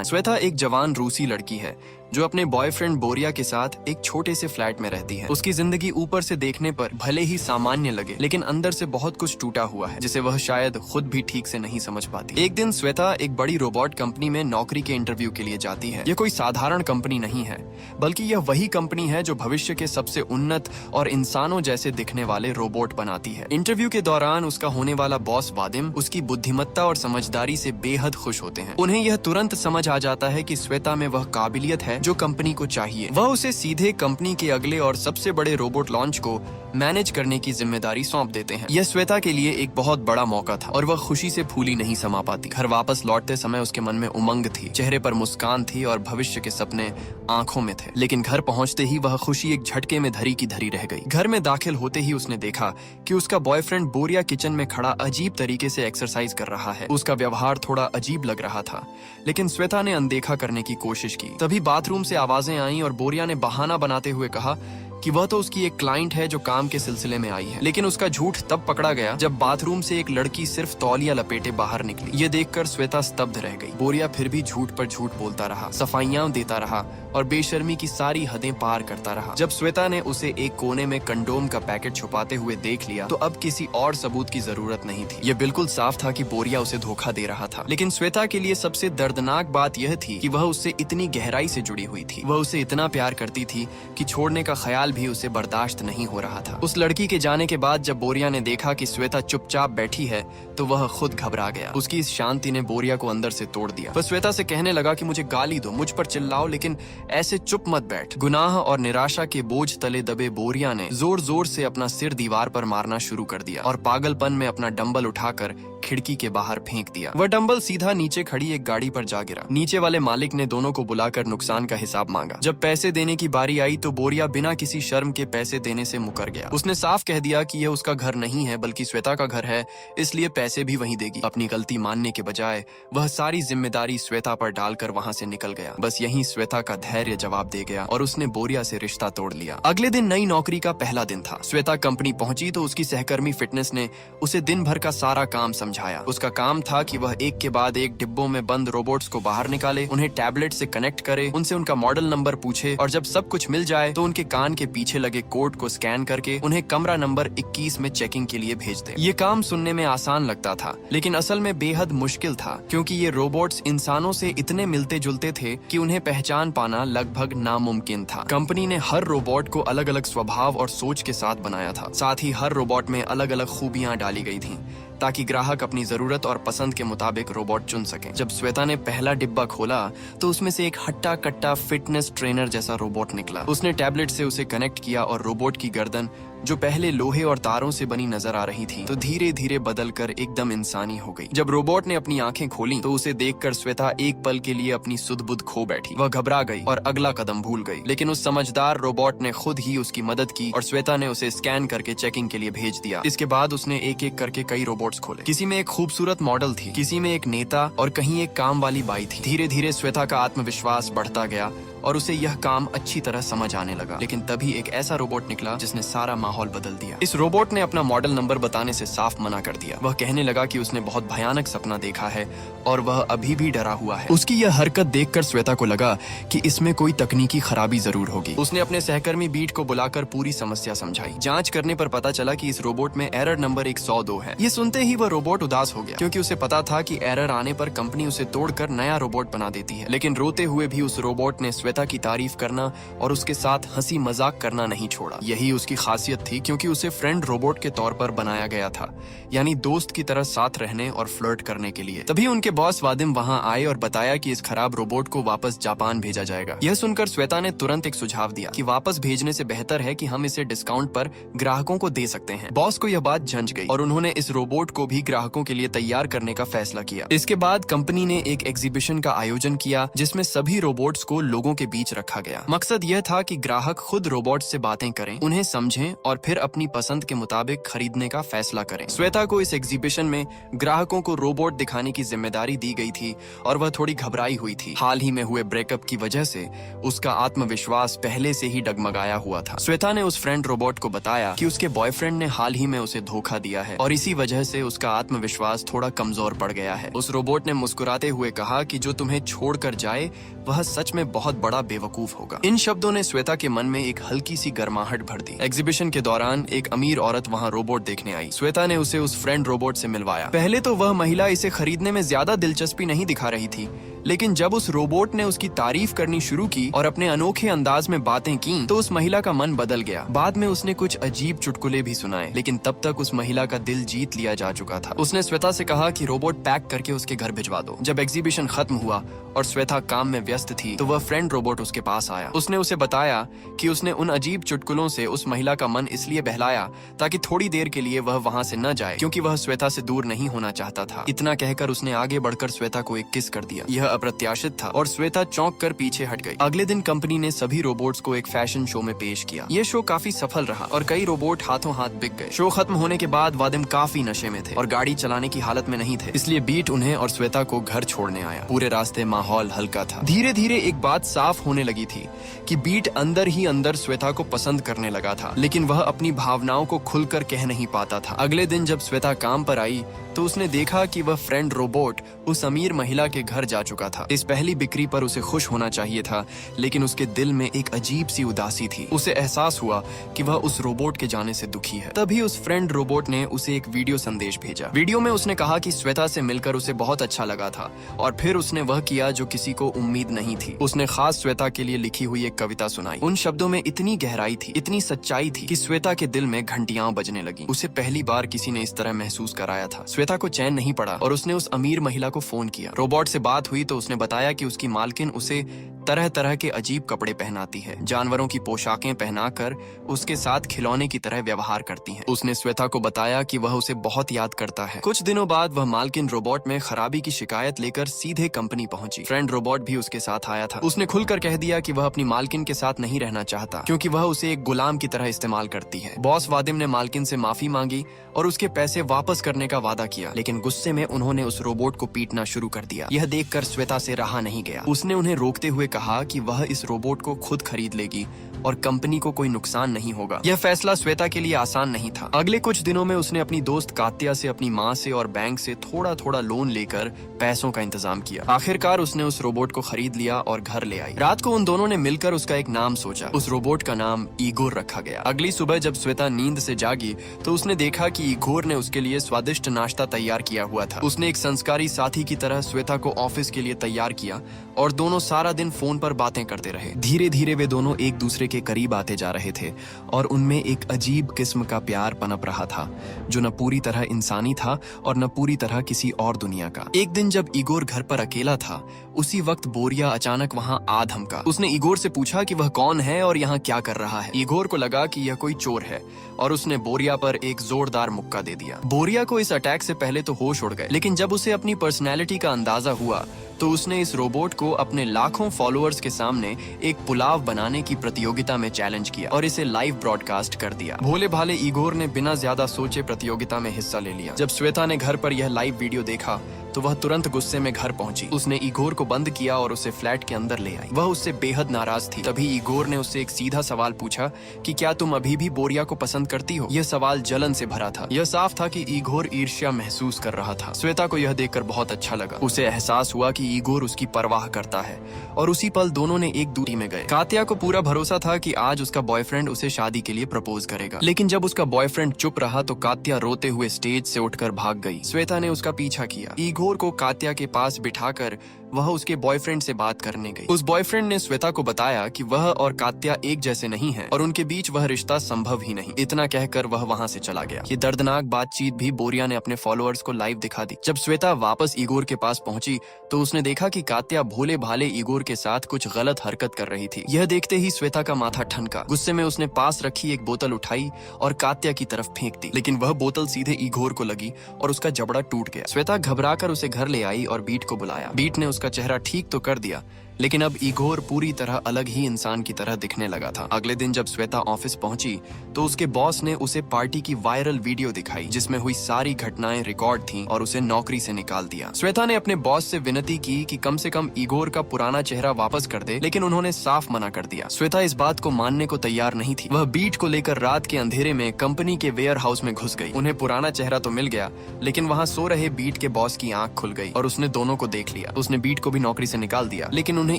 श्वेता एक जवान रूसी लड़की है जो अपने बॉयफ्रेंड बोरिया के साथ एक छोटे से फ्लैट में रहती है। उसकी जिंदगी ऊपर से देखने पर भले ही सामान्य लगे, लेकिन अंदर से बहुत कुछ टूटा हुआ है जिसे वह शायद खुद भी ठीक से नहीं समझ पाती। एक दिन श्वेता एक बड़ी रोबोट कंपनी में नौकरी के इंटरव्यू के लिए जाती है। यह कोई साधारण कंपनी नहीं है, बल्कि यह वही कंपनी है जो भविष्य के सबसे उन्नत और इंसानों जैसे दिखने वाले रोबोट बनाती है। इंटरव्यू के दौरान उसका होने वाला बॉस वादिम उसकी बुद्धिमत्ता और समझदारी से बेहद खुश होते हैं। उन्हें यह तुरंत समझ आ जाता है कि श्वेता में वह काबिलियत है जो कंपनी को चाहिए। वह उसे सीधे कंपनी के अगले और सबसे बड़े रोबोट लॉन्च को मैनेज करने की जिम्मेदारी सौंप देते हैं। यह श्वेता के लिए एक बहुत बड़ा मौका था और वह खुशी से फूली नहीं समा पाती। घर वापस लौटते समय उसके मन में उमंग थी, चेहरे पर मुस्कान थी और भविष्य के सपने आंखों में थे। लेकिन घर पहुंचते ही वह खुशी एक झटके में धरी की धरी रह गई। घर में दाखिल होते ही उसने देखा कि उसका बॉयफ्रेंड बोरिया किचन में खड़ा अजीब तरीके से एक्सरसाइज कर रहा है। उसका व्यवहार थोड़ा अजीब लग रहा था, लेकिन श्वेता ने अनदेखा करने की कोशिश की। तभी बाथरूम से आवाजें आईं और बोरिया ने बहाना बनाते हुए कहा कि वह तो उसकी एक क्लाइंट है जो काम के सिलसिले में आई है। लेकिन उसका झूठ तब पकड़ा गया जब बाथरूम से एक लड़की सिर्फ तौलिया लपेटे बाहर निकली। ये देखकर श्वेता स्तब्ध रह गई। बोरिया फिर भी झूठ पर झूठ बोलता रहा, सफाइयां देता रहा और बेशर्मी की सारी हदें पार करता रहा। जब श्वेता ने उसे एक कोने में कंडोम का पैकेट छुपाते हुए देख लिया तो अब किसी और सबूत की जरूरत नहीं थी। यह बिल्कुल साफ था कि बोरिया उसे धोखा दे रहा था। लेकिन श्वेता के लिए सबसे दर्दनाक बात यह थी कि वह उससे इतनी गहराई से जुड़ी हुई थी। वह उसे इतना प्यार करती थी कि छोड़ने का ख्याल भी उसे बर्दाश्त नहीं हो रहा था। उस लड़की के जाने के बाद जब बोरिया ने देखा कि श्वेता चुपचाप बैठी है तो वह खुद घबरा गया। उसकी इस शांति ने बोरिया को अंदर से तोड़ दिया। वह श्वेता से कहने लगा कि मुझे गाली दो, मुझ पर चिल्लाओ, लेकिन ऐसे चुप मत बैठ। गुनाह और निराशा के बोझ तले दबे बोरिया ने जोर जोर से अपना सिर दीवार पर मारना शुरू कर दिया और पागलपन में अपना डंबल उठाकर खिड़की के बाहर फेंक दिया। वह डंबल सीधा नीचे खड़ी एक गाड़ी पर जा गिरा। नीचे वाले मालिक ने दोनों को बुलाकर नुकसान का हिसाब मांगा। जब पैसे देने की बारी आई तो बोरिया बिना किसी शर्म के पैसे देने से मुकर गया। उसने साफ कह दिया कि यह उसका घर नहीं है बल्कि श्वेता का घर है, इसलिए पैसे भी वही देगी। अपनी गलती मानने के बजाय वह सारी जिम्मेदारी श्वेता पर डालकर वहां से निकल गया। बस यहीं श्वेता का धैर्य जवाब दे गया और उसने बोरिया से रिश्ता तोड़ लिया। अगले दिन नई नौकरी का पहला दिन था। श्वेता कंपनी पहुंची तो उसकी सहकर्मी फिटनेस ने उसे दिन भर का सारा काम समझाया। उसका काम था कि वह एक के बाद एक डिब्बों में बंद रोबोट्स को बाहर निकाले, उन्हें टैबलेट से कनेक्ट करे, उनसे उनका मॉडल नंबर पूछे और जब सब कुछ मिल जाए तो उनके कान के पीछे लगे कोड को स्कैन करके उन्हें कमरा नंबर 21 में चेकिंग के लिए भेज दे। ये काम सुनने में आसान लगता था, लेकिन असल में बेहद मुश्किल था, क्योंकि ये रोबोट्स इंसानों से इतने मिलते जुलते थे कि उन्हें पहचान पाना लगभग नामुमकिन था। कंपनी ने हर रोबोट को अलग अलग स्वभाव और सोच के साथ बनाया था। साथ ही हर रोबोट में अलग अलग खूबियां डाली गई थीं ताकि ग्राहक अपनी जरूरत और पसंद के मुताबिक रोबोट चुन सके। जब श्वेता ने पहला डिब्बा खोला तो उसमें से एक हट्टा कट्टा फिटनेस ट्रेनर जैसा रोबोट निकला। उसने टैबलेट से उसे कनेक्ट किया और रोबोट की गर्दन, जो पहले लोहे और तारों से बनी नजर आ रही थी, तो धीरे धीरे बदलकर एकदम इंसानी हो गई। जब रोबोट ने अपनी आंखें खोली तो उसे देखकर श्वेता एक पल के लिए अपनी सुध-बुध खो बैठी। वह घबरा गई और अगला कदम भूल गई। लेकिन उस समझदार रोबोट ने खुद ही उसकी मदद की और श्वेता ने उसे स्कैन करके चेकिंग के लिए भेज दिया। इसके बाद उसने एक एक करके कई रोबोट्स खोले। किसी में एक खूबसूरत मॉडल थी, किसी में एक नेता और कहीं एक काम वाली बाई थी। धीरे धीरे श्वेता का आत्मविश्वास बढ़ता गया और उसे यह काम अच्छी तरह समझ आने लगा। लेकिन तभी एक ऐसा रोबोट निकला जिसने सारा माहौल बदल दिया। इस रोबोट ने अपना मॉडल नंबर बताने से साफ मना कर दिया। वह कहने लगा कि उसने बहुत भयानक सपना देखा है और वह अभी भी डरा हुआ है। उसकी यह हरकत देखकर श्वेता को लगा कि इसमें कोई तकनीकी खराबी जरूर होगी। उसने अपने सहकर्मी बीट को बुलाकर पूरी समस्या समझाई। जांच करने पर पता चला कि इस रोबोट में एरर नंबर 102 है। ये सुनते ही वह रोबोट उदास हो गया, क्योंकि उसे पता था कि एरर आने पर कंपनी उसे तोड़कर नया रोबोट बना देती है। लेकिन रोते हुए भी उस रोबोट ने श्वेता की तारीफ करना और उसके साथ हंसी मजाक करना नहीं छोड़ा। यही उसकी खासियत थी, क्योंकि उसे फ्रेंड रोबोट के तौर पर बनाया गया था, यानी दोस्त की तरह साथ रहने और फ्लर्ट करने के लिए। तभी उनके बॉस वादिम वहां आए और बताया कि इस खराब रोबोट को वापस जापान भेजा जाएगा। यह सुनकर श्वेता ने तुरंत एक सुझाव दिया कि वापस भेजने से बेहतर है कि हम इसे डिस्काउंट पर ग्राहकों को दे सकते हैं। बॉस को यह बात जंच गई और उन्होंने इस रोबोट को भी ग्राहकों के लिए तैयार करने का फैसला किया। इसके बाद कंपनी ने एक एग्जीबिशन का आयोजन किया जिसमें सभी रोबोट्स को लोगों के के बीच रखा गया। मकसद यह था कि ग्राहक खुद रोबोट से बातें करें, उन्हें समझें और फिर अपनी पसंद के मुताबिक खरीदने का फैसला करें। श्वेता को इस एग्जीबिशन में ग्राहकों को रोबोट दिखाने की जिम्मेदारी दी गई थी और वह थोड़ी घबराई हुई थी। हाल ही में हुए ब्रेकअप की वजह से उसका आत्मविश्वास पहले से ही डगमगाया हुआ था। श्वेता ने उस फ्रेंड रोबोट को बताया कि उसके बॉयफ्रेंड ने हाल ही में उसे धोखा दिया है और इसी वजह से उसका आत्मविश्वास थोड़ा कमजोर पड़ गया है। उस रोबोट ने मुस्कुराते हुए कहा कि जो तुम्हें छोड़कर जाए वह सच में बहुत बड़ा बेवकूफ होगा। इन शब्दों ने श्वेता के मन में एक हल्की सी गर्माहट भर दी। एग्जीबिशन के दौरान एक अमीर औरत वहाँ रोबोट देखने आई। श्वेता ने उसे उस फ्रेंड रोबोट से मिलवाया। पहले तो वह महिला इसे खरीदने में ज्यादा दिलचस्पी नहीं दिखा रही थी, लेकिन जब उस रोबोट ने उसकी तारीफ करनी शुरू की और अपने अनोखे अंदाज में बातें की तो उस महिला का मन बदल गया। बाद में उसने कुछ अजीब चुटकुले भी सुनाए, लेकिन तब तक उस महिला का दिल जीत लिया जा चुका था। उसने श्वेता से कहा कि रोबोट पैक करके उसके घर भिजवा दो। जब एग्जीबिशन खत्म हुआ और श्वेता काम में व्यस्त थी तो वह फ्रेंड रोबोट उसके पास आया। उसने उसे बताया कि उसने उन अजीब चुटकुलों से उस महिला का मन इसलिए बहलाया ताकि थोड़ी देर के लिए वह वहाँ से न जाए, क्योंकि वह श्वेता से दूर नहीं होना चाहता था। इतना कहकर उसने आगे बढ़कर श्वेता को एक किस कर दिया। यह अप्रत्याशित था और श्वेता चौंक कर पीछे हट गई। अगले दिन कंपनी ने सभी रोबोट्स को एक फैशन शो में पेश किया। ये शो काफी सफल रहा और कई रोबोट हाथों हाथ बिक गए। शो खत्म होने के बाद वादिम काफी नशे में थे और गाड़ी चलाने की हालत में नहीं थे, इसलिए बीट उन्हें और श्वेता को घर छोड़ने आया। पूरे रास्ते माहौल हल्का था। धीरे धीरे एक बात साफ होने लगी थी कि बीट अंदर ही अंदर श्वेता को पसंद करने लगा था, लेकिन वह अपनी भावनाओं को खुलकर कह नहीं पाता था। अगले दिन जब श्वेता काम पर आई तो उसने देखा कि वह फ्रेंड रोबोट उस अमीर महिला के घर जा चुका था। इस पहली बिक्री पर उसे खुश होना चाहिए था, लेकिन उसके दिल में एक अजीब सी उदासी थी। उसे एहसास हुआ कि वह उस रोबोट के जाने से दुखी है। तभी उस फ्रेंड रोबोट ने उसे एक वीडियो संदेश भेजा। वीडियो में उसने कहा कि श्वेता से मिलकर उसे बहुत अच्छा लगा था और फिर उसने वह किया जो किसी को उम्मीद नहीं थी। उसने खास श्वेता के लिए लिखी हुई एक कविता सुनाई। उन शब्दों में इतनी गहराई थी, इतनी सच्चाई थी कि श्वेता के दिल में घंटियां बजने लगी। उसे पहली बार किसी ने इस तरह महसूस कराया था। श्वेता को चैन नहीं पड़ा और उसने उस अमीर महिला को फोन किया। रोबोट से बात हुई तो उसने बताया कि उसकी मालकिन उसे तरह तरह के अजीब कपड़े पहनाती है, जानवरों की पोशाकें पहनाकर उसके साथ खिलौने की तरह व्यवहार करती है। उसने श्वेता को बताया कि वह उसे बहुत याद करता है। कुछ दिनों बाद वह मालकिन रोबोट में खराबी की शिकायत लेकर सीधे कंपनी पहुंची। फ्रेंड रोबोट भी उसके साथ आया था। उसने खुलकर कह दिया कि वह अपनी मालकिन के साथ नहीं रहना चाहता, क्योंकि वह उसे एक गुलाम की तरह इस्तेमाल करती है। बॉस वादिम ने मालकिन से माफी मांगी और उसके पैसे वापस करने का वादा किया, लेकिन गुस्से में उन्होंने उस रोबोट को पीटना शुरू कर दिया। यह देखकर श्वेता से रहा नहीं गया। उसने उन्हें रोकते हुए कहा कि वह इस रोबोट को खुद खरीद लेगी और कंपनी को कोई नुकसान नहीं होगा। यह फैसला श्वेता के लिए आसान नहीं था। अगले कुछ दिनों में उसने अपनी दोस्त कात्या से, अपनी माँ से और बैंक से थोड़ा थोड़ा लोन लेकर पैसों का इंतजाम किया। आखिरकार उसने उस रोबोट को खरीद लिया और घर ले आई। रात को उन दोनों ने मिलकर उसका एक नाम सोचा। उस रोबोट का नाम ईगोर रखा गया। अगली सुबह जब श्वेता नींद से जागी तो उसने देखा कि ईगोर ने उसके लिए स्वादिष्ट नाश्ता तैयार किया हुआ था। उसने एक संस्कारी साथी की तरह श्वेता को ऑफिस के लिए तैयार किया और दोनों सारा दिन फोन पर बातें करते रहे। धीरे धीरे वे दोनों एक दूसरे के करीब आते जा रहे थे और उनमें एक अजीब किस्म का प्यार पनप रहा था, जो न पूरी तरह इंसानी था और न पूरी तरह किसी और दुनिया का। एक दिन जब ईगोर घर पर अकेला था, उसी वक्त बोरिया अचानक वहां आ धमका। उसने ईगोर से पूछा कि वह कौन है और यहाँ क्या कर रहा है। ईगोर को लगा कि यह कोई चोर है और उसने बोरिया पर एक जोरदार मुक्का दे दिया। बोरिया को इस अटैक से पहले तो होश उड़ गए, लेकिन जब उसे अपनी पर्सनैलिटी का अंदाजा हुआ तो उसने इस रोबोट को अपने लाखों फॉलोअर्स के सामने एक पुलाव बनाने की प्रतियोगिता में चैलेंज किया और इसे लाइव ब्रॉडकास्ट कर दिया। भोले भाले ईगोर ने बिना ज्यादा सोचे प्रतियोगिता में हिस्सा ले लिया। जब श्वेता ने घर पर यह लाइव वीडियो देखा तो वह तुरंत गुस्से में घर पहुंची। उसने ईगोर को बंद किया और उसे फ्लैट के अंदर ले आई। वह उससे बेहद नाराज थी। तभी ईगोर ने उससे एक सीधा सवाल पूछा कि क्या तुम अभी भी बोरिया को पसंद करती हो। यह सवाल जलन से भरा था। यह साफ था कि ईगोर ईर्ष्या महसूस कर रहा था। श्वेता को यह देखकर बहुत अच्छा लगा। उसे एहसास हुआ कि ईगोर उसकी परवाह करता है और उसी पल दोनों ने एक दूरी में गए। कात्या को पूरा भरोसा था कि आज उसका बॉयफ्रेंड उसे शादी के लिए प्रपोज करेगा, लेकिन जब उसका बॉयफ्रेंड चुप रहा तो कात्या रोते हुए स्टेज से उठकर भाग गई। श्वेता ने उसका पीछा किया। ईगोर को कात्या के पास बिठाकर वह उसके बॉयफ्रेंड से बात करने गई। उस बॉयफ्रेंड ने श्वेता को बताया कि वह और कात्या एक जैसे नहीं हैं और उनके बीच वह रिश्ता संभव ही नहीं। इतना कहकर वह वहां से चला गया। ये दर्दनाक बातचीत भी बोरिया ने अपने फॉलोअर्स को लाइव दिखा दी। जब श्वेता वापस ईगोर के पास पहुंची तो उसने देखा कि कात्या भोले भाले ईगोर के साथ कुछ गलत हरकत कर रही थी। यह देखते ही श्वेता का माथा ठनका। गुस्से में उसने पास रखी एक बोतल उठाई और कात्या की तरफ फेंक दी, लेकिन वह बोतल सीधे ईगोर को लगी और उसका जबड़ा टूट गया। श्वेता घबराकर उसे घर ले आई और बीट को बुलाया। बीट ने उसका चेहरा ठीक तो कर दिया, लेकिन अब इगोर पूरी तरह अलग ही इंसान की तरह दिखने लगा था। अगले दिन जब श्वेता ऑफिस पहुंची तो उसके बॉस ने उसे पार्टी की वायरल वीडियो दिखाई जिसमें हुई सारी घटनाएं रिकॉर्ड थीं और उसे नौकरी से निकाल दिया। श्वेता ने अपने बॉस से विनती की कि कम से कम इगोर का पुराना चेहरा वापस कर दे, लेकिन उन्होंने साफ मना कर दिया। श्वेता इस बात को मानने को तैयार नहीं थी। वह बीट को लेकर रात के अंधेरे में कंपनी के वेयर हाउस में घुस गई। उन्हें पुराना चेहरा तो मिल गया, लेकिन वहाँ सो रहे बीट के बॉस की आंख खुल गई और उसने दोनों को देख लिया। उसने बीट को भी नौकरी से निकाल दिया, लेकिन उन्हें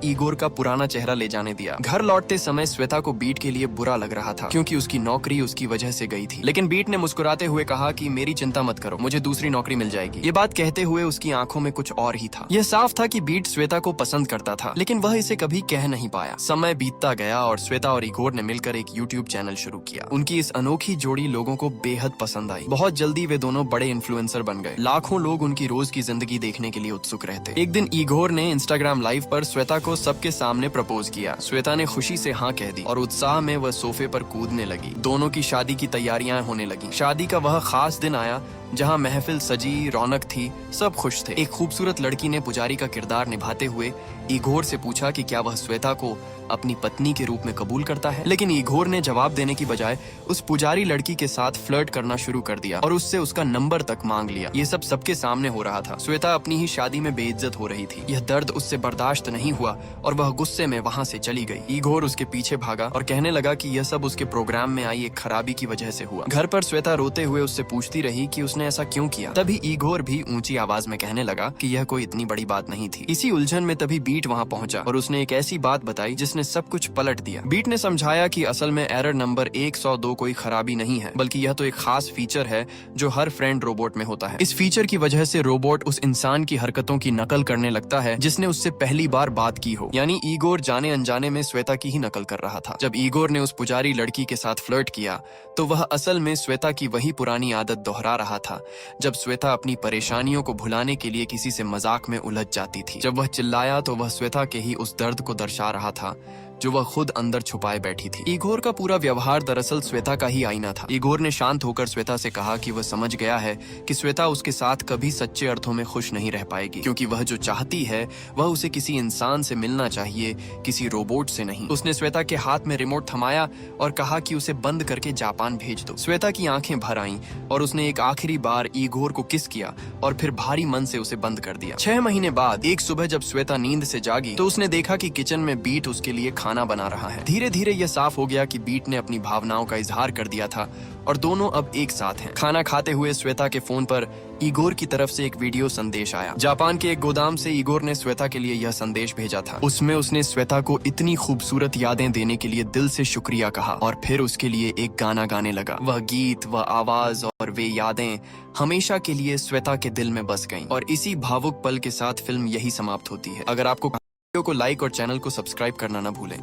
इगोर का पुराना चेहरा ले जाने दिया। घर लौटते समय श्वेता को बीट के लिए बुरा लग रहा था क्योंकि उसकी नौकरी उसकी वजह से गई थी। लेकिन बीट ने मुस्कुराते हुए कहा कि मेरी चिंता मत करो, मुझे दूसरी नौकरी मिल जाएगी। ये बात कहते हुए उसकी आंखों में कुछ और ही था। यह साफ था कि बीट श्वेता को पसंद करता था, लेकिन वह इसे कभी कह नहीं पाया। समय बीतता गया और श्वेता और इगोर ने मिलकर एक यूट्यूब चैनल शुरू किया। उनकी इस अनोखी जोड़ी लोगों को बेहद पसंद आई। बहुत जल्दी वे दोनों बड़े इन्फ्लुएंसर बन गए। लाखों लोग उनकी रोज की जिंदगी देखने के लिए उत्सुक रहते। एक दिन इगोर ने इंस्टाग्राम लाइव पर श्वेता को सबके सामने प्रपोज किया। श्वेता ने खुशी से हाँ कह दी और उत्साह में वह सोफे पर कूदने लगी। दोनों की शादी की तैयारियां होने लगी। शादी का वह खास दिन आया जहां महफिल सजी, रौनक थी, सब खुश थे। एक खूबसूरत लड़की ने पुजारी का किरदार निभाते हुए इगोर से पूछा कि क्या वह श्वेता को अपनी पत्नी के रूप में कबूल करता है। लेकिन इगोर ने जवाब देने की बजाय उस पुजारी लड़की के साथ फ्लर्ट करना शुरू कर दिया और उससे उसका नंबर तक मांग लिया। ये सब सबके सामने हो रहा था। श्वेता अपनी ही शादी में बेइज्जत हो रही थी। यह दर्द उससे बर्दाश्त नहीं हुआ और वह गुस्से में वहां से चली गई। इगोर उसके पीछे भागा और कहने लगा कि यह सब उसके प्रोग्राम में आई एक खराबी की वजह से हुआ। घर पर श्वेता रोते हुए उससे पूछती रही कि उसने ऐसा क्यों किया। तभी इगोर भी ऊंची आवाज में कहने लगा कि यह कोई इतनी बड़ी बात नहीं थी। इसी उलझन में तभी बीट वहां पहुंचा और उसने एक ऐसी बात बताई जिसने सब कुछ पलट दिया। बीट ने समझाया कि असल में एरर नंबर 102 कोई खराबी नहीं है, बल्कि यह तो एक खास फीचर है जो हर फ्रेंड रोबोट में होता है। इस फीचर की वजह से रोबोट उस इंसान की हरकतों की नकल करने लगता है जिसने उससे पहली बार बात की हो। यानी इगोर जाने अनजाने में श्वेता की ही नकल कर रहा था। जब इगोर ने उस पुजारी लड़की के साथ फ्लर्ट किया तो वह असल में श्वेता की वही पुरानी आदत दोहरा रहा था, जब श्वेता अपनी परेशानियों को भुलाने के लिए किसी से मजाक में उलझ जाती थी। जब वह चिल्लाया तो वह श्वेता के ही उस दर्द को दर्शा रहा था जो वह खुद अंदर छुपाए बैठी थी। इगोर का पूरा व्यवहार दरअसल श्वेता का ही आईना था। इगोर ने शांत होकर श्वेता से कहा कि वह समझ गया है कि श्वेता उसके साथ कभी सच्चे अर्थों में खुश नहीं रह पाएगी, क्योंकि वह जो चाहती है वह उसे किसी इंसान से मिलना चाहिए, किसी रोबोट से नहीं। उसने श्वेता के हाथ में रिमोट थमाया और कहा कि उसे बंद करके जापान भेज दो। श्वेता की आंखें भर आईं और उसने एक आखिरी बार इगोर को किस किया और फिर भारी मन से उसे बंद कर दिया। 6 महीने बाद एक सुबह जब श्वेता नींद से जागी तो उसने देखा कि किचन में बीट उसके लिए खाना बना रहा है। धीरे धीरे यह साफ हो गया कि बीट ने अपनी भावनाओं का इजहार कर दिया था और दोनों अब एक साथ हैं। खाना खाते हुए श्वेता के फोन पर इगोर की तरफ से एक वीडियो संदेश आया। जापान के एक गोदाम से इगोर ने श्वेता के लिए यह संदेश भेजा था। उसमें उसने श्वेता को इतनी खूबसूरत यादें देने के लिए दिल से शुक्रिया कहा और फिर उसके लिए एक गाना गाने लगा। वह गीत, वह आवाज और वे यादें हमेशा के लिए श्वेता के दिल में बस गईं। और इसी भावुक पल के साथ फिल्म यही समाप्त होती है। अगर आपको वीडियो को लाइक और चैनल को सब्सक्राइब करना न भूलें।